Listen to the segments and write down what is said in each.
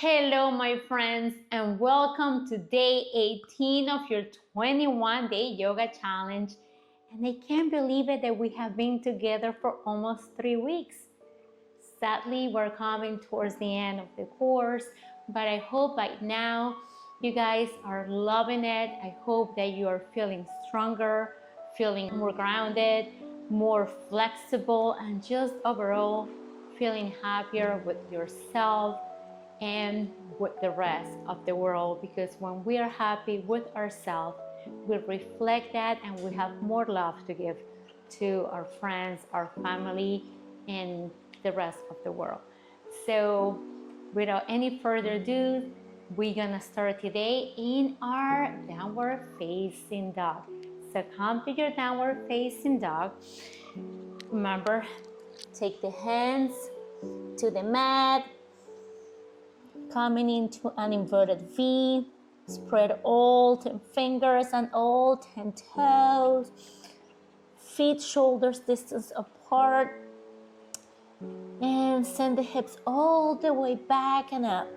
Hello, my friends, and welcome to day 18 of your 21-day yoga challenge. And I can't believe it that we have been together for almost 3 weeks. Sadly, we're coming towards the end of the course, but I hope by now you guys are loving it. I hope that you are feeling stronger, feeling more grounded, more flexible, and just overall feeling happier with yourself and with the rest of the world, because when we are happy with ourselves, we reflect that and we have more love to give to our friends, our family, and the rest of the world. So without any further ado, we're gonna start today in our downward facing dog. So come to your downward facing dog. Remember, take the hands to the mat, coming into an inverted V. Spread all 10 fingers and all 10 toes. Feet shoulders distance apart. And send the hips all the way back and up.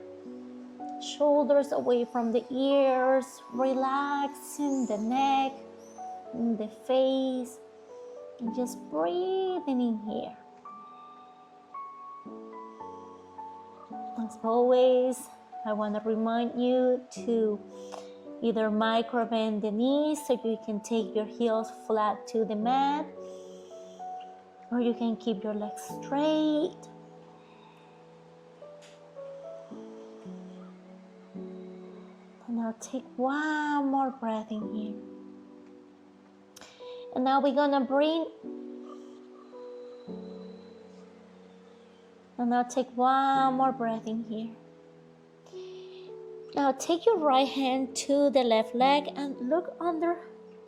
Shoulders away from the ears. Relaxing the neck, the face. And just breathing in here. As always, I want to remind you to either micro bend the knees so you can take your heels flat to the mat, or you can keep your legs straight. And now take one more breath in here. And now we're gonna bring, and now take one more breath in here. Now take your right hand to the left leg and look under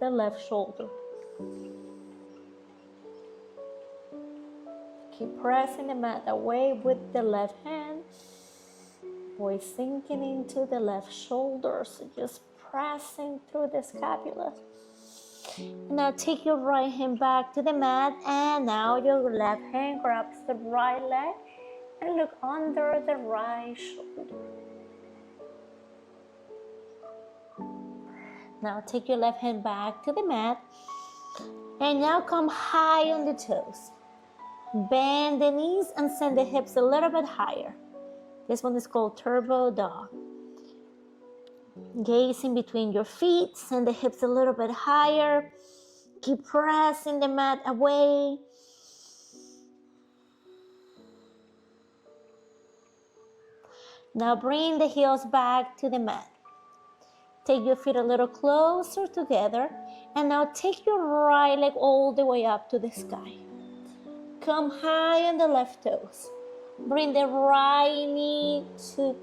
the left shoulder. Keep pressing the mat away with the left hand. Voice sinking into the left shoulder, so just pressing through the scapula. Now take your right hand back to the mat, and now your left hand grabs the right leg and look under the right shoulder. Now take your left hand back to the mat, and now come high on the toes. Bend the knees and send the hips a little bit higher. This one is called turbo dog. Gaze in between your feet, send the hips a little bit higher. Keep pressing the mat away. Now bring the heels back to the mat. Take your feet a little closer together, and now take your right leg all the way up to the sky. Come high on the left toes. Bring the right knee to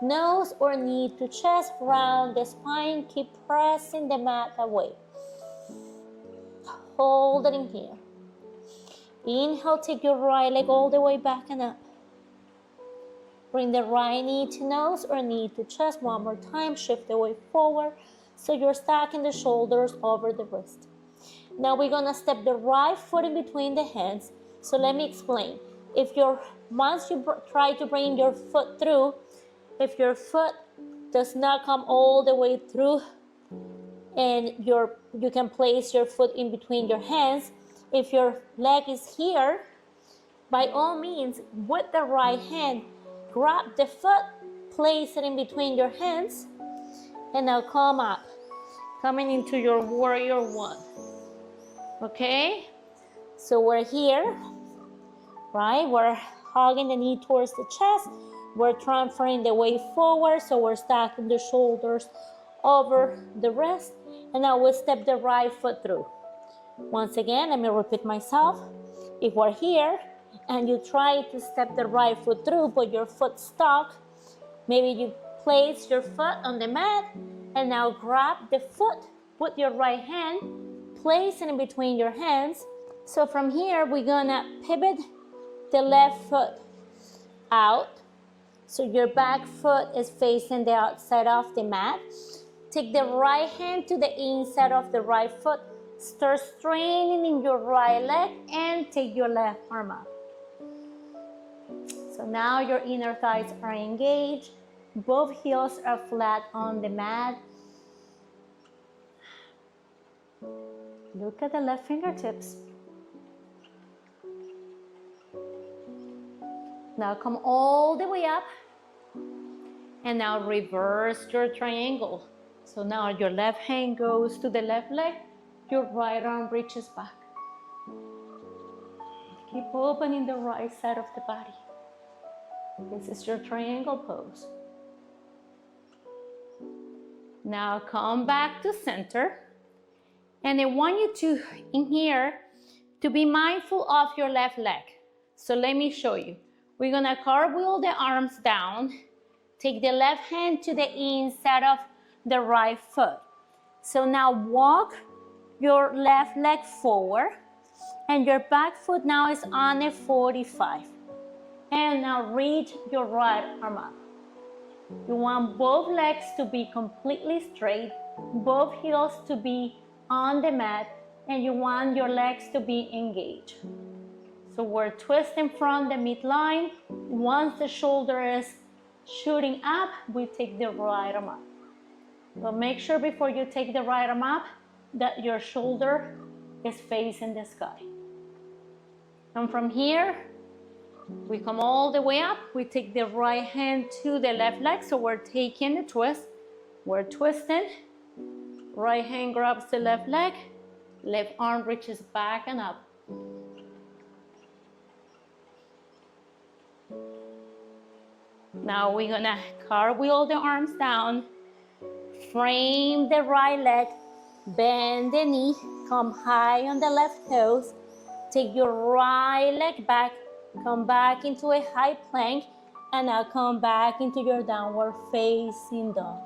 nose or knee to chest, round the spine. Keep pressing the mat away. Hold it in here. Inhale, take your right leg all the way back and up. Bring the right knee to nose or knee to chest. One more time. Shift the weight forward so you're stacking the shoulders over the wrist. Now we're gonna step the right foot in between the hands. So let me explain. Once you try to bring your foot through, if your foot does not come all the way through, and you can place your foot in between your hands. If your leg is here, by all means, with the right hand, grab the foot, place it in between your hands, and now come up, coming into your warrior one. Okay? So we're here, right? We're hugging the knee towards the chest. We're transferring the weight forward, so we're stacking the shoulders over the wrist. And now we'll step the right foot through. Once again, let me repeat myself. If we're here and you try to step the right foot through, but your foot's stuck, maybe you place your foot on the mat and now grab the foot with your right hand, place it in between your hands. So from here, we're gonna pivot the left foot out. So your back foot is facing the outside of the mat. Take the right hand to the inside of the right foot. Start straining in your right leg and take your left arm up. So now your inner thighs are engaged. Both heels are flat on the mat. Look at the left fingertips. Now come all the way up. And now reverse your triangle. So now your left hand goes to the left leg, your right arm reaches back. Keep opening the right side of the body. This is your triangle pose. Now come back to center. And I want you to, in here, to be mindful of your left leg. So let me show you. We're gonna cartwheel the arms down. Take the left hand to the inside of the right foot. So now walk your left leg forward and your back foot now is on a 45. And now reach your right arm up. You want both legs to be completely straight, both heels to be on the mat, and you want your legs to be engaged. So we're twisting from the midline. Once the shoulder is shooting up, we take the right arm up. But make sure before you take the right arm up that your shoulder is facing the sky. And from here, we come all the way up. We take the right hand to the left leg. So we're taking the twist. We're twisting. Right hand grabs the left leg. Left arm reaches back and up. Now we're gonna cartwheel the arms down, frame the right leg, bend the knee, come high on the left toes, take your right leg back, come back into a high plank, and now come back into your downward facing dog.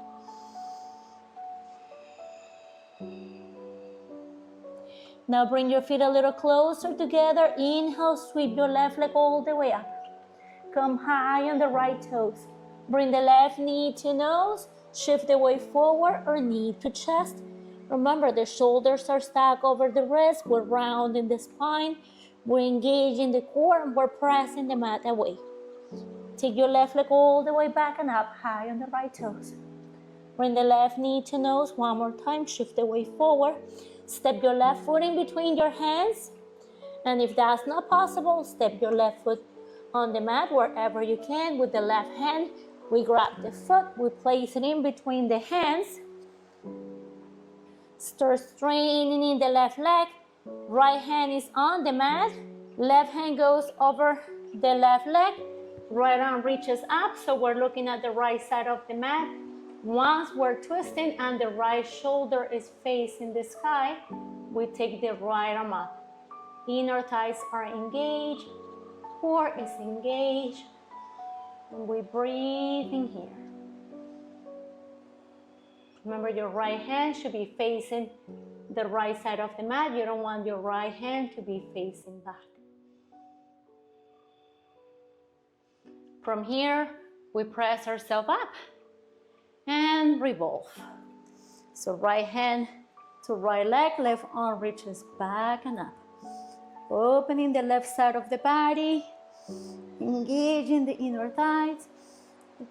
Now bring your feet a little closer together. Inhale, sweep your left leg all the way up. Come high on the right toes. Bring the left knee to nose. Shift the weight forward or knee to chest. Remember, the shoulders are stacked over the wrist. We're rounding the spine. We're engaging the core and we're pressing the mat away. Take your left leg all the way back and up, high on the right toes. Bring the left knee to nose. One more time. Shift the weight forward. Step your left foot in between your hands. And if that's not possible, step your left foot on the mat wherever you can. With the left hand, we grab the foot, we place it in between the hands. Start straining in the left leg. Right hand is on the mat. Left hand goes over the left leg. Right arm reaches up, so we're looking at the right side of the mat. Once we're twisting and the right shoulder is facing the sky, we take the right arm up. Inner thighs are engaged. Core is engaged, and we breathe in here. Remember, your right hand should be facing the right side of the mat. You don't want your right hand to be facing back. From here, we press ourselves up and revolve. So right hand to right leg, left arm reaches back and up. Opening the left side of the body, engaging the inner thighs,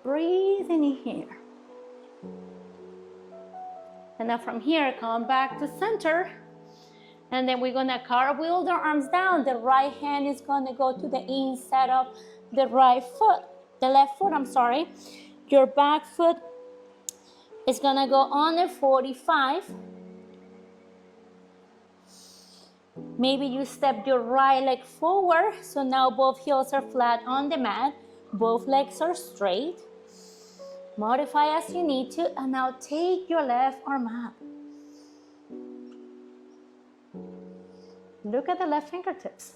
breathing in here. And now from here, come back to center. And then we're gonna cartwheel the arms down. The right hand is gonna go to the inside of the right foot, the left foot, I'm sorry. Your back foot is gonna go on a 45. Maybe you step your right leg forward, so now both heels are flat on the mat, both legs are straight. Modify as you need to, and now take your left arm up. Look at the left fingertips.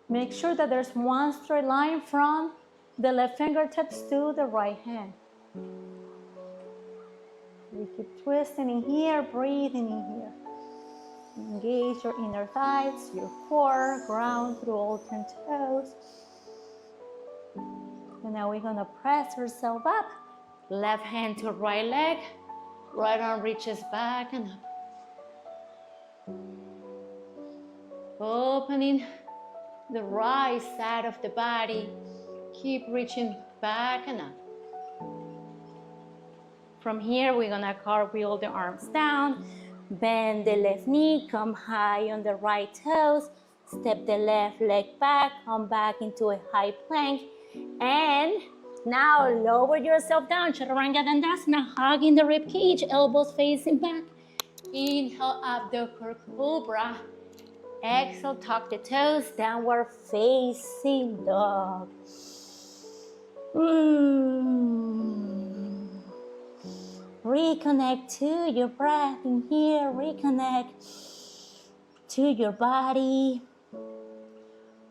Make sure that there's one straight line from the left fingertips to the right hand. We keep twisting in here, breathing in here. Engage your inner thighs, your core, ground through all 10 toes. And now we're gonna press ourselves up. Left hand to right leg, right arm reaches back and up. Opening the right side of the body. Keep reaching back and up. From here, we're gonna cartwheel the arms down, bend the left knee, come high on the right toes, step the left leg back, come back into a high plank, and now lower yourself down, Chaturanga Dandasana, hugging the rib cage, elbows facing back. Inhale up, the cobra. Exhale, tuck the toes, downward facing dog. Reconnect to your breath in here, reconnect to your body,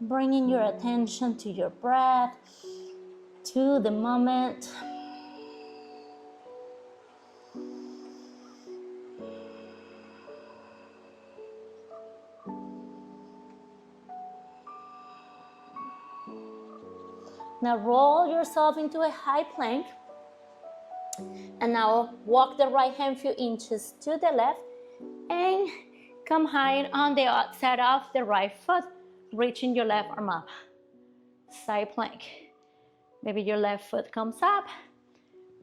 bringing your attention to your breath, to the moment. Now roll yourself into a high plank. And now walk the right hand few inches to the left and come high on the outside of the right foot, reaching your left arm up. Side plank. Maybe your left foot comes up.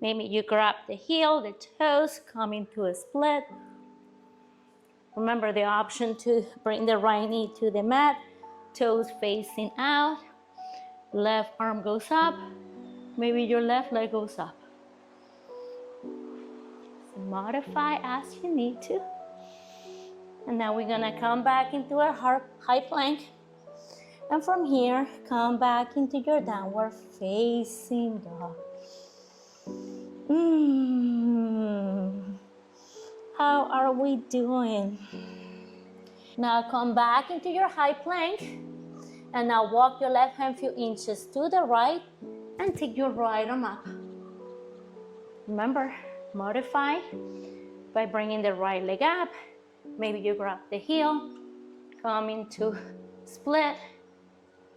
Maybe you grab the heel, the toes, come into a split. Remember the option to bring the right knee to the mat, toes facing out. Left arm goes up. Maybe your left leg goes up. So modify as you need to. And now we're gonna come back into our high plank. And from here, come back into your downward facing dog. How are we doing? Now come back into your high plank. And now walk your left hand few inches to the right and take your right arm up. Remember, modify by bringing the right leg up. Maybe you grab the heel, come into split.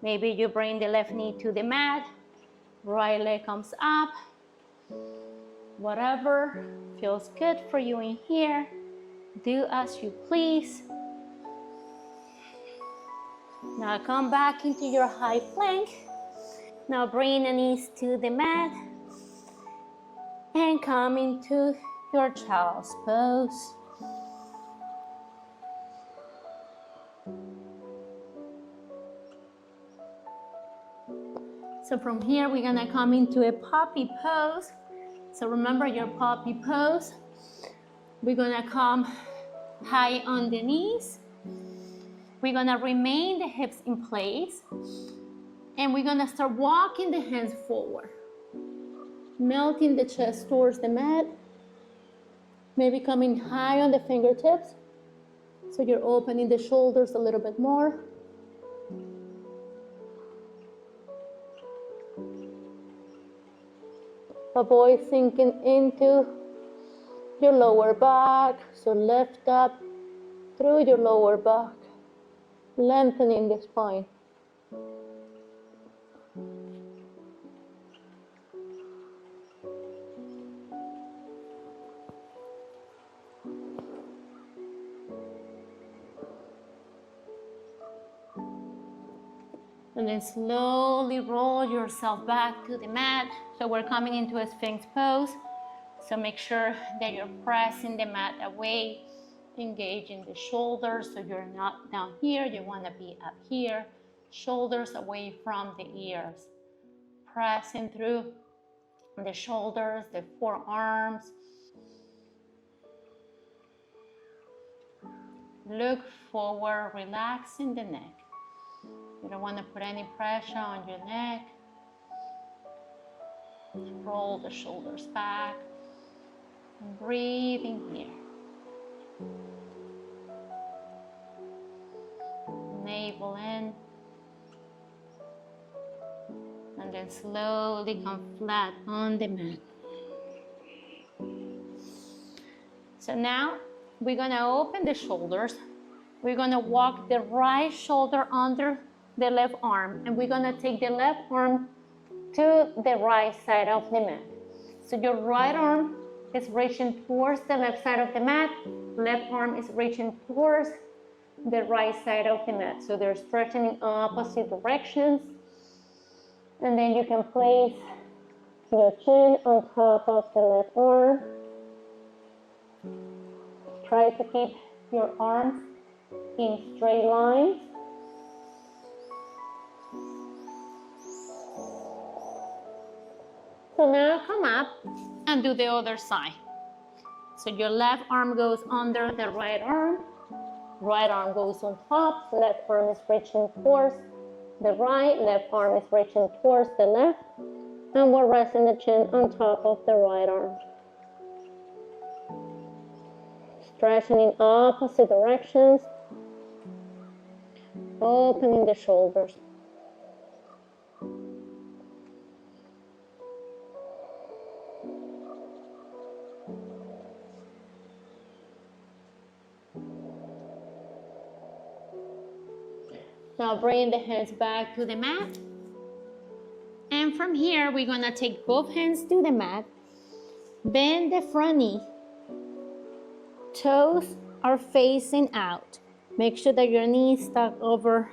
Maybe you bring the left knee to the mat, right leg comes up. Whatever feels good for you in here, do as you please. Now come back into your high plank. Now bring the knees to the mat and come into your child's pose. So from here, we're gonna come into a puppy pose. So remember your puppy pose. We're gonna come high on the knees. We're gonna remain the hips in place. And we're gonna start walking the hands forward. Melting the chest towards the mat. Maybe coming high on the fingertips. So you're opening the shoulders a little bit more. Avoid sinking into your lower back. So lift up through your lower back, lengthening the spine. And then slowly roll yourself back to the mat. So we're coming into a Sphinx pose. So make sure that you're pressing the mat away, engaging the shoulders. So you're not down here, you want to be up here. Shoulders away from the ears. Pressing through the shoulders, the forearms. Look forward, relaxing the neck. You don't want to put any pressure on your neck. Roll the shoulders back. And breathe in here. Navel in. And then slowly come flat on the mat. So now we're going to open the shoulders. We're going to walk the right shoulder under the left arm, and we're going to take the left arm to the right side of the mat. So your right arm is reaching towards the left side of the mat, left arm is reaching towards the right side of the mat. So they're stretching in opposite directions. And then you can place your chin on top of the left arm, to keep your arms in straight lines. So now come up and do the other side. So your left arm goes under the right arm goes on top, left arm is reaching towards the right, left arm is reaching towards the left, and we're resting the chin on top of the right arm. Stretching in opposite directions, opening the shoulders. Now bring the hands back to the mat. And from here, we're gonna take both hands to the mat. Bend the front knee. Toes are facing out. Make sure that your knee is stuck over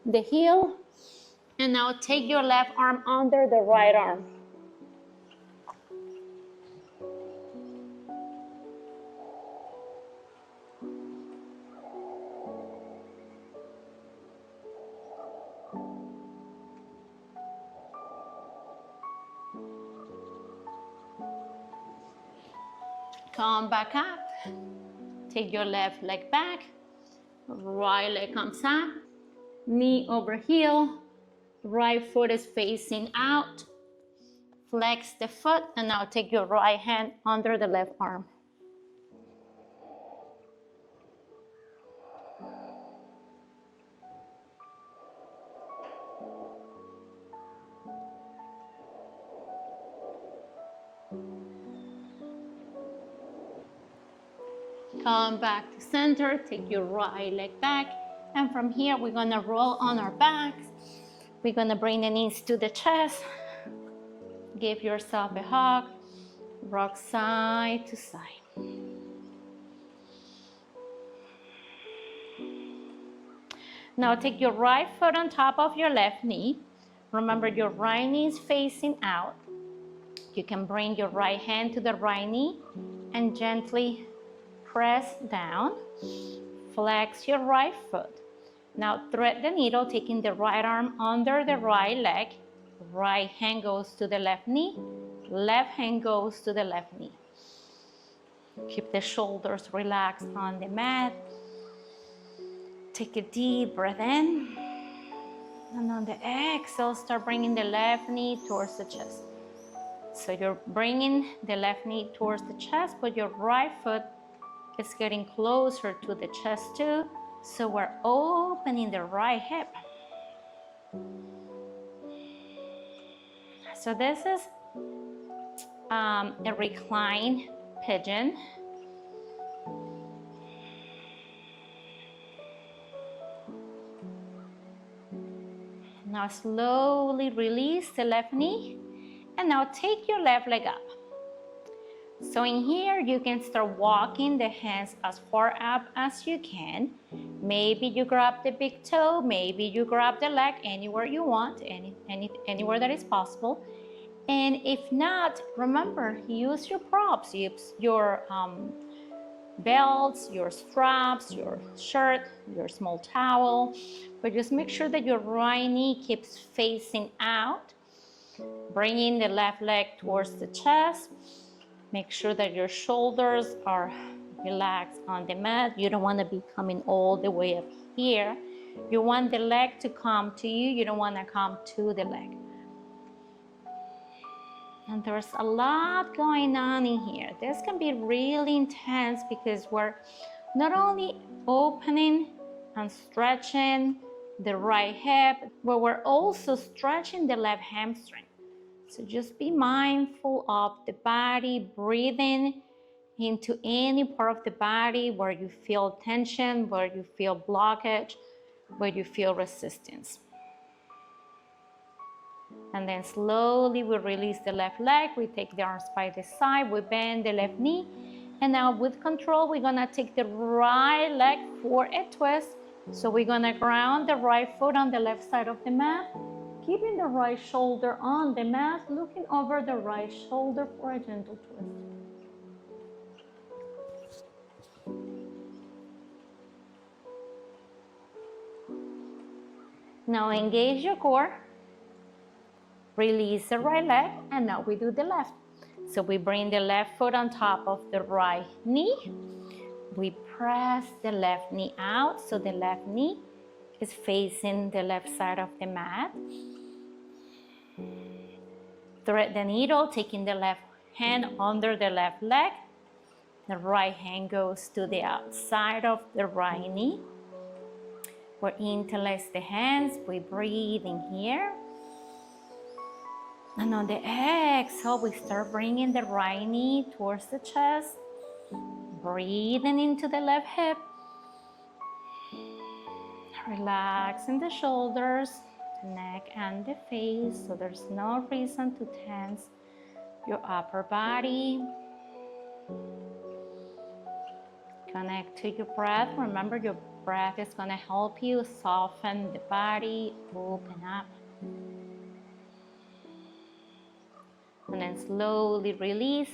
the heel. And now take your left arm under the right arm. Come back up. Take your left leg back. Right leg comes up. Knee over heel. Right foot is facing out. Flex the foot and now take your right hand under the left arm. Come back to center, take your right leg back, and from here we're gonna roll on our backs. We're gonna bring the knees to the chest. Give yourself a hug, rock side to side. Now take your right foot on top of your left knee. Remember your right knee is facing out. You can bring your right hand to the right knee and gently press down. Flex your right foot. Now thread the needle, taking the right arm under the right leg. Right hand goes to the left knee. Left hand goes to the left knee. Keep the shoulders relaxed on the mat. Take a deep breath in. And on the exhale, start bringing the left knee towards the chest. So you're bringing the left knee towards the chest, but your right foot is getting closer to the chest too. So we're opening the right hip. So this is a reclined pigeon. Now slowly release the left knee and now take your left leg up. So in here, you can start walking the hands as far up as you can. Maybe you grab the big toe, maybe you grab the leg anywhere you want, anywhere that is possible. And if not, remember, use your props, use your belts, your straps, your shirt, your small towel. But just make sure that your right knee keeps facing out. Bringing the left leg towards the chest. Make sure that your shoulders are relaxed on the mat. You don't want to be coming all the way up here. You want the leg to come to you. You don't want to come to the leg. And there's a lot going on in here. This can be really intense because we're not only opening and stretching the right hip, but we're also stretching the left hamstring. So just be mindful of the body, breathing into any part of the body where you feel tension, where you feel blockage, where you feel resistance. And then slowly we release the left leg, we take the arms by the side, we bend the left knee, and now with control, we're gonna take the right leg for a twist. So we're gonna ground the right foot on the left side of the mat, keeping the right shoulder on the mat, looking over the right shoulder for a gentle twist. Now engage your core. Release the right leg, and now we do the left. So we bring the left foot on top of the right knee. We press the left knee out, so the left knee is facing the left side of the mat. Thread the needle, taking the left hand under the left leg. The right hand goes to the outside of the right knee. We interlace the hands, we breathe in here. And on the exhale, we start bringing the right knee towards the chest. Breathing into the left hip. Relaxing the shoulders, the neck and the face, so there's no reason to tense your upper body. Connect to your breath. Remember, your breath is going to help you soften the body, open up. And then slowly release.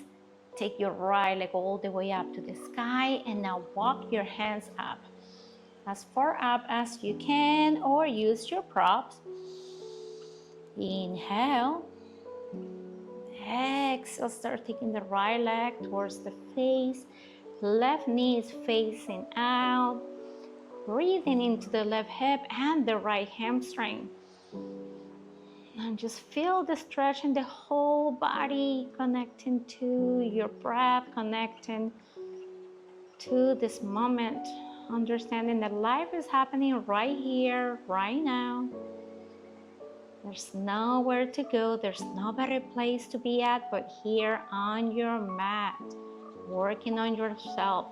Take your right leg all the way up to the sky, and now walk your hands up. As far up as you can, or use your props. Inhale. Exhale, start taking the right leg towards the face. Left knee is facing out. Breathing into the left hip and the right hamstring. And just feel the stretch in the whole body, connecting to your breath, connecting to this moment. Understanding that life is happening right here, right now. There's nowhere to go. There's no better place to be at but here on your mat, working on yourself.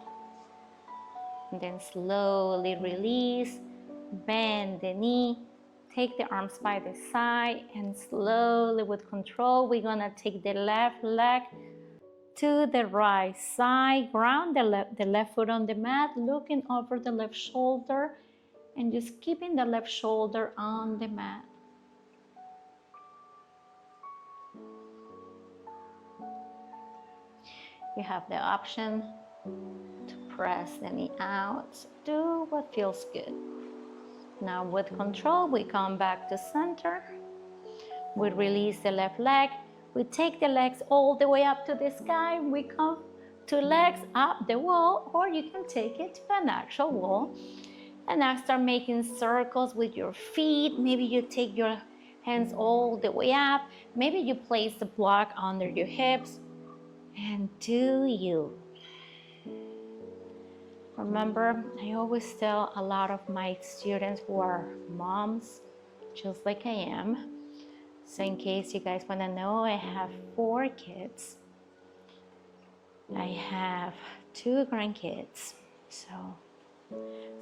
And then slowly release, bend the knee, take the arms by the side, and slowly with control, we're gonna take the left leg to the right side, ground the left foot on the mat, looking over the left shoulder, and just keeping the left shoulder on the mat. You have the option to press the knee out. Do what feels good. Now with control, we come back to center. We release the left leg. We take the legs all the way up to the sky. We come to legs up the wall, or you can take it to an actual wall. And now start making circles with your feet. Maybe you take your hands all the way up. Maybe you place the block under your hips. And do you. Remember, I always tell a lot of my students who are moms, just like I am. So in case you guys want to know, I have 4 kids. I have 2 grandkids. So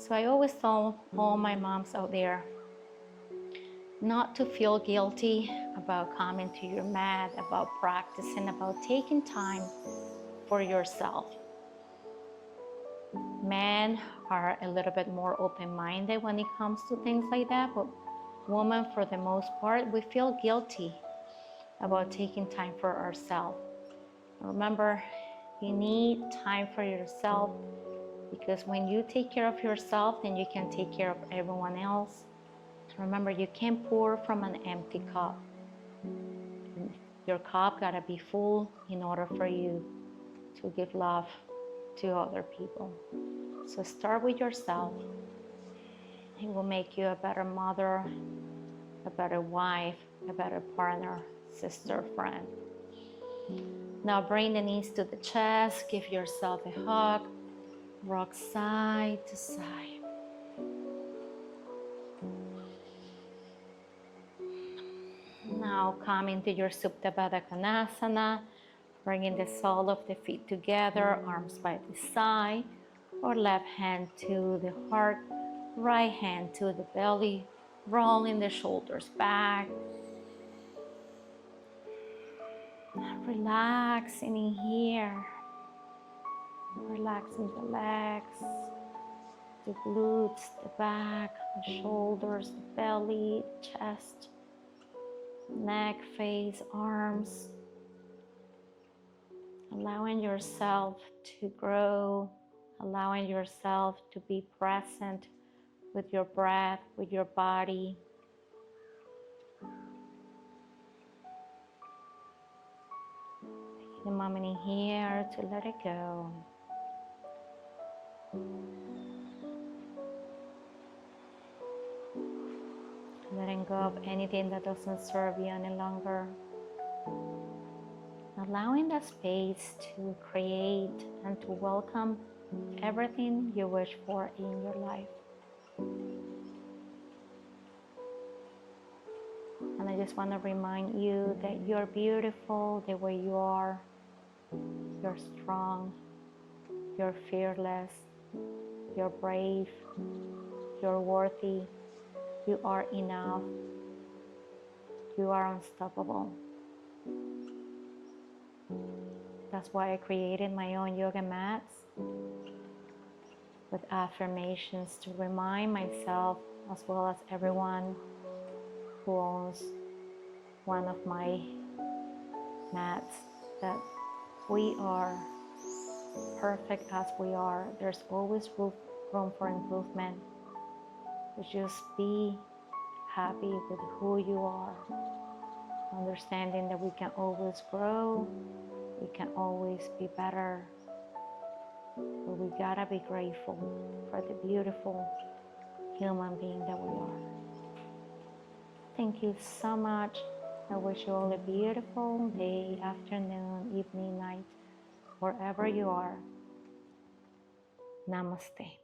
I always tell all my moms out there not to feel guilty about coming to your mat, about practicing, about taking time for yourself. Men are a little bit more open-minded when it comes to things like that, but women, for the most part, we feel guilty about taking time for ourselves. Remember, you need time for yourself, because when you take care of yourself, then you can take care of everyone else. Remember, you can't pour from an empty cup. Your cup gotta be full in order for you to give love to other people. So start with yourself. It will make you a better mother, a better wife, a better partner, sister, friend. Now bring the knees to the chest, give yourself a hug, rock side to side. Now come into your Supta Baddha Konasana, bringing the sole of the feet together, arms by the side, or left hand to the heart, right hand to the belly, rolling the shoulders back. Relaxing in here, relaxing the legs, the glutes, the back, the shoulders, the belly, chest, neck, face, arms. Allowing yourself to grow, allowing yourself to be present with your breath, with your body, The moment in here to let it go. Letting go of anything that doesn't serve you any longer. Allowing the space to create and to welcome everything you wish for in your life. And I just want to remind you that you're beautiful the way you are. You're strong. You're fearless. You're brave. You're worthy. You are enough. You are unstoppable. That's why I created my own yoga mats with affirmations to remind myself, as well as everyone who owns one of my mats, that we are perfect as we are. There's always room for improvement. So just be happy with who you are, understanding that we can always grow, we can always be better, but we gotta be grateful for the beautiful human being that we are. Thank you so much. I wish you all a beautiful day, afternoon, evening, night, wherever you are. Namaste.